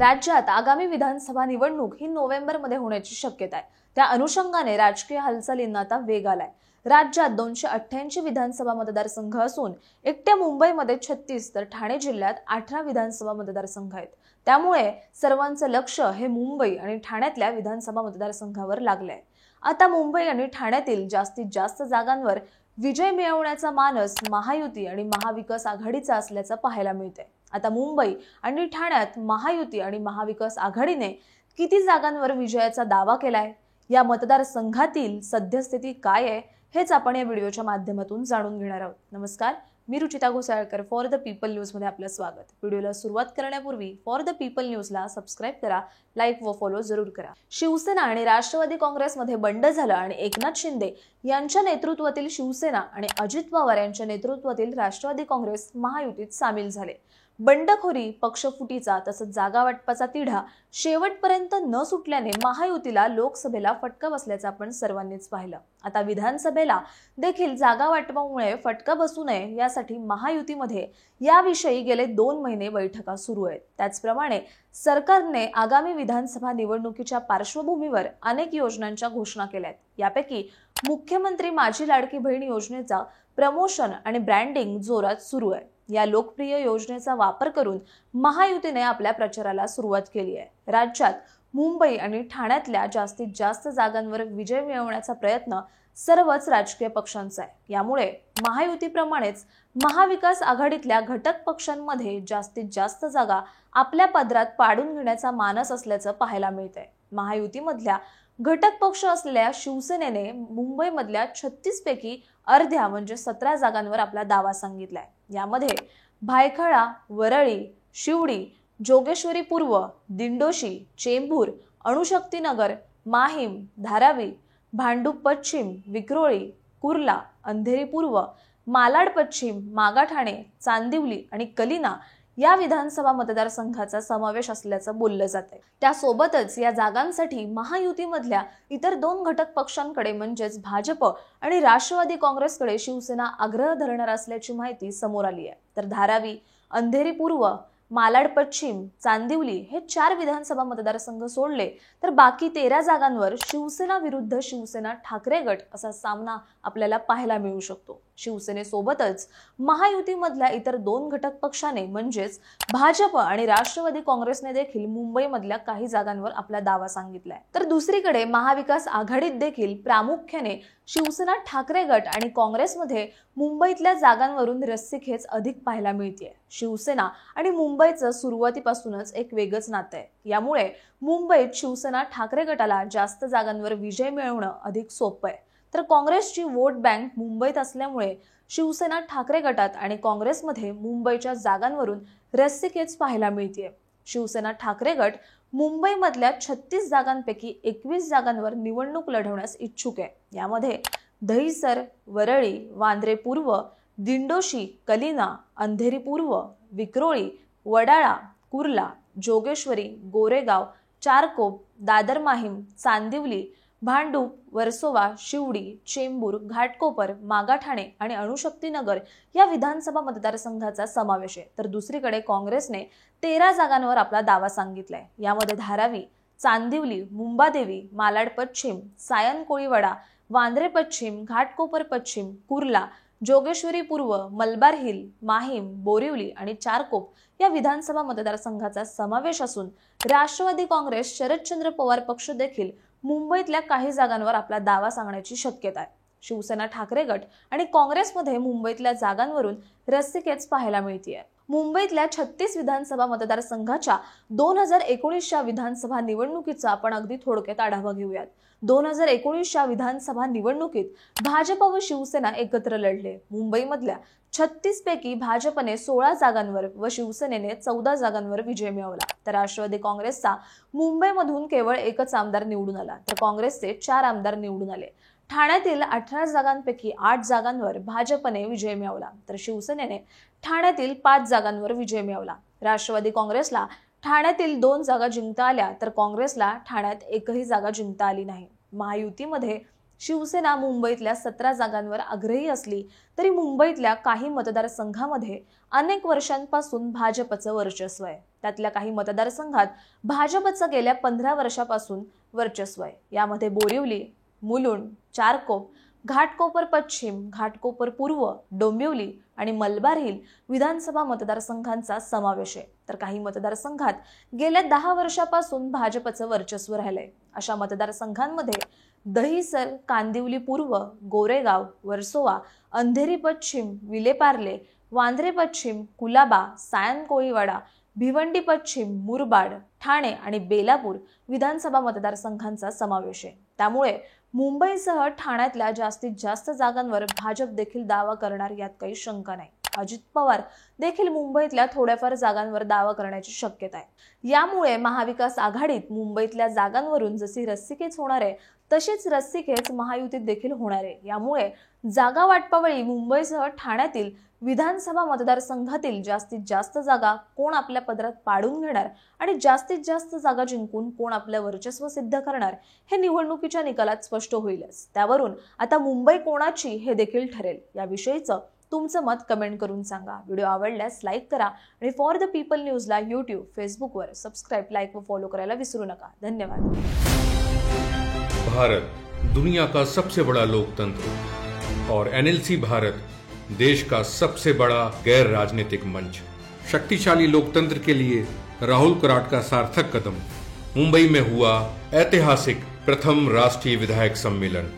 राज्यात आगामी विधानसभा निवडणूक ही नोव्हेंबरमध्ये होण्याची शक्यता आहे। त्या अनुषंगाने राजकीय हालचालींना आता वेग आलाय। राज्यात 288 विधानसभा मतदारसंघ असून एकट्या मुंबईमध्ये 36 तर ठाणे जिल्ह्यात 18 विधानसभा मतदारसंघ आहेत। त्यामुळे सर्वांचं लक्ष हे मुंबई आणि ठाण्यातल्या विधानसभा मतदारसंघावर लागलंय। आता मुंबई आणि ठाण्यातील जास्तीत जास्त जागांवर विजय मिळवण्याचा मानस महायुती आणि महाविकास आघाडीचा असल्याचं पाहायला मिळतंय। आता मुंबई आणि ठाण्यात महायुती आणि महाविकास आघाडीने किती जागांवर विजयाचा दावा केलाय, या मतदारसंघातील सद्यस्थिती काय आहे हेच आपण या व्हिडिओच्या माध्यमातून जाणून घेणार आहोत। नमस्कार, मी Ruchita Ghosalkar, For the People News मध्ये आपलं स्वागत। व्हिडिओला सुरुवात करण्यापूर्वी फॉर द पीपल न्यूजला सबस्क्राइब करा, लाईक व फॉलो जरूर करा। शिवसेना आणि राष्ट्रवादी काँग्रेसमध्ये बंड झालं आणि एकनाथ शिंदे यांच्या नेतृत्वातील शिवसेना आणि अजित पवार यांच्या नेतृत्वातील राष्ट्रवादी काँग्रेस महायुतीत सामील झाले। बंडखोरी, पक्षफुटीचा तसंच जागा वाटपाचा तिढा शेवटपर्यंत न सुटल्याने महायुतीला लोकसभेला फटका बसल्याचं आपण सर्वांनीच पाहिलं। आता विधानसभेला देखील जागा वाटपामुळे फटका बसू नये यासाठी महायुतीमध्ये याविषयी गेले 2 महिने बैठका सुरू आहेत। त्याचप्रमाणे सरकारने आगामी विधानसभा निवडणुकीच्या पार्श्वभूमीवर अनेक योजनांच्या घोषणा केल्यात। यापैकी मुख्यमंत्री माझी लाडकी बहीण योजनेचा प्रमोशन आणि ब्रँडिंग जोरात सुरू आहे। या लोकप्रिय योजनेचा वापर करून महायुतीने आपल्या प्रचाराला सुरुवात केली आहे। राज्यात मुंबई आणि ठाण्यातल्या जास्तीत जास्त जागांवर विजय मिळवण्याचा प्रयत्न सर्वच राजकीय पक्षांचा आहे। यामुळे महायुतीप्रमाणेच महाविकास आघाडीतल्या घटक पक्षांमध्ये जास्तीत जास्त जागा आपल्या पदरात पाडून घेण्याचा मानस असल्याचं पाहायला मिळतंय। महायुतीमधल्या घटक पक्ष असलेल्या शिवसेनेने मुंबईमधल्या 36 पैकी अर्ध्या म्हणजे 17 जागांवर आपला दावा सांगितलाय। यामध्ये भायखळा, वरळी, शिवडी, जोगेश्वरी पूर्व, दिंडोशी, चेंबूर, अणुशक्तीनगर, माहीम, धारावी, भांडूप पश्चिम, विक्रोळी, कुर्ला, अंधेरी पूर्व, मालाड पश्चिम, मागाठाणे, चांदिवली आणि कलिना या विधानसभा मतदारसंघाचा समावेश असल्याचं बोललं जातंय। त्यासोबतच या जागांसाठी महायुतीमधल्या इतर 2 घटक पक्षांकडे म्हणजेच भाजप आणि राष्ट्रवादी काँग्रेसकडे शिवसेना आग्रह धरणार असल्याची माहिती समोर आली आहे। तर धारावी, अंधेरी पूर्व, मालाड पश्चिम, चांदिवली हे 4 विधानसभा मतदारसंघ सोडले तर बाकी 13 जागांवर शिवसेना विरुद्ध शिवसेना ठाकरे गट असा सामना आपल्याला पाहायला मिळू शकतो। शिवसेनेसोबतच महायुतीमधल्या इतर 2 घटक पक्षाने म्हणजेच भाजप आणि राष्ट्रवादी काँग्रेसने देखील मुंबईमधल्या काही जागांवर आपला दावा सांगितलाय। तर दुसरीकडे महाविकास आघाडीत देखील प्रामुख्याने शिवसेना ठाकरे गट आणि काँग्रेसमध्ये मुंबईतल्या जागांवरून रस्सीखेच अधिक पाहायला मिळते। शिवसेना आणि मुंबईचं सुरुवातीपासूनच एक वेगळंच नातं आहे। यामुळे मुंबईत शिवसेना ठाकरे गटाला जास्त जागांवर विजय मिळवणं अधिक सोपं आहे। तर काँग्रेसची वोट बँक मुंबईत असल्यामुळे शिवसेना ठाकरे गटात आणि काँग्रेसमध्ये मुंबईच्या जागांवरून रस्सीखेच पाहायला मिळते। शिवसेना ठाकरे गट मुंबईमधल्या 36 जागांपैकी 21 जागांवर निवडणूक लढवण्यास इच्छुक आहे। यामध्ये दहिसर, वरळी, वांद्रे पूर्व, दिंडोशी, कलिना, अंधेरी पूर्व, विक्रोळी, वडाळा, कुर्ला, जोगेश्वरी, गोरेगाव, चारकोप, दादर माहीम, चांदिवली, भांडूप, वर्सोवा, शिवडी, चेंबूर, घाटकोपर, मागाठाणे आणि अणुशक्तीनगर या विधानसभा मतदारसंघाचा समावेश आहे। तर दुसरीकडे काँग्रेसने 13 जागांवर आपला दावा सांगितलाय। यामध्ये धारावी, चांदिवली, मुंबादेवी, मालाड पश्चिम, सायन कोळीवाडा, वांद्रे पश्चिम, घाटकोपर पश्चिम, कुर्ला, जोगेश्वरी पूर्व, मलबार हिल, माहीम, बोरिवली आणि चारकोप या विधानसभा मतदारसंघाचा समावेश असून राष्ट्रवादी काँग्रेस, शरदचंद्र पवार पक्ष देखील मुंबईतल्या काही जागांवर आपला दावा सांगण्याची शक्यता आहे। शिवसेना ठाकरे गट आणि काँग्रेसमध्ये मुंबईतल्या जागांवरून रस्सीखेच पाहायला मिळते। मुंबईतल्या 36 विधानसभा मतदारसंघाच्या 2019च्या विधानसभा निवडणुकीचा आपण अगदी थोडक्यात आढावा घेऊयात। 2019च्या विधानसभा निवडणुकीत भाजप व शिवसेना एकत्र लढले। मुंबईमधल्या 36 पैकी भाजपने 16 जागांवर व शिवसेनेने 14 जागांवर विजय मिळवला। तर राष्ट्रवादी काँग्रेसचा मुंबईमधून केवळ एकच आमदार निवडून आला, तर काँग्रेसचे 4 आमदार निवडून आले। ठाण्यातील 18 जागांपैकी 8 जागांवर भाजपने विजय मिळवला, तर शिवसेनेने ठाण्यातील 5 जागांवर विजय मिळवला। राष्ट्रवादी काँग्रेसला ठाण्यातील 2 जागा जिंकता आल्या, तर काँग्रेसला ठाण्यात एकही जागा जिंकता आली नाही। महायुतीमध्ये शिवसेना मुंबईतल्या 17 जागांवर आग्रही असली तरी मुंबईतल्या काही मतदारसंघामध्ये अनेक वर्षांपासून भाजपचं वर्चस्व आहे। त्यातल्या काही मतदारसंघात भाजपचं गेल्या 15 वर्षापासून वर्चस्व आहे। यामध्ये बोरिवली, मुलुंड, चारकोप, घाटकोपर पश्चिम, घाटकोपर पूर्व, डोंबिवली आणि मलबार हिल विधानसभा मतदारसंघांचा समावेश आहे। तर काही मतदारसंघात गेल्या 10 वर्षापासून भाजपचं वर्चस्व राहिलंय। अशा मतदारसंघांमध्ये दहिसर, कांदिवली पूर्व, गोरेगाव, वर्सोवा, अंधेरी पश्चिम, विलेपार्ले, वांद्रे पश्चिम, कुलाबा, सायन कोळीवाडा, भिवंडी पश्चिम, मुरबाड, ठाणे आणि बेलापूर विधानसभा मतदारसंघांचा समावेश आहे। त्यामुळे मुंबईसह ठाण्यातल्या जास्तीत जास्त जागांवर भाजप देखील दावा करणार यात काही शंका नाही। अजित पवार देखील मुंबईतल्या थोड्याफार जागांवर दावा करण्याची शक्यता आहे। यामुळे महाविकास आघाडीत मुंबईतल्या जागांवरून जशी रस्सीखेच होणार आहे तशीच रस्सीखेच महायुतीत देखील होणार आहे। यामुळे जागा वाटपावेळी मुंबईसह ठाण्यातील विधानसभा मतदारसंघातील जास्तीत जास्त जागा कोण आपल्या पदरात पाडून घेणार आणि जास्तीत जास्त जागा जिंकून कोण आपलं वर्चस्व सिद्ध करणार हे निवडणुकीच्या निकालात स्पष्ट होईलच। त्यावरून आता मुंबई कोणाची हे देखील ठरेल। याविषयीचं तुमचं मत कमेंट करून सांगा। व्हिडिओ आवडल्यास लाईक करा आणि फॉर द पीपल न्यूजला YouTube, फेसबुकवर सबस्क्राइब, लाईक व फॉलो करायला विसरू नका। धन्यवाद। भारत दुनिया का सबसे बड़ा लोकतंत्र और NLC भारत देश का सबसे बड़ा गैर राजनीतिक मंच। शक्तिशाली लोकतंत्र के लिए राहुल कराट का सार्थक कदम। मुंबई में हुआ ऐतिहासिक प्रथम राष्ट्रीय विधायक सम्मेलन।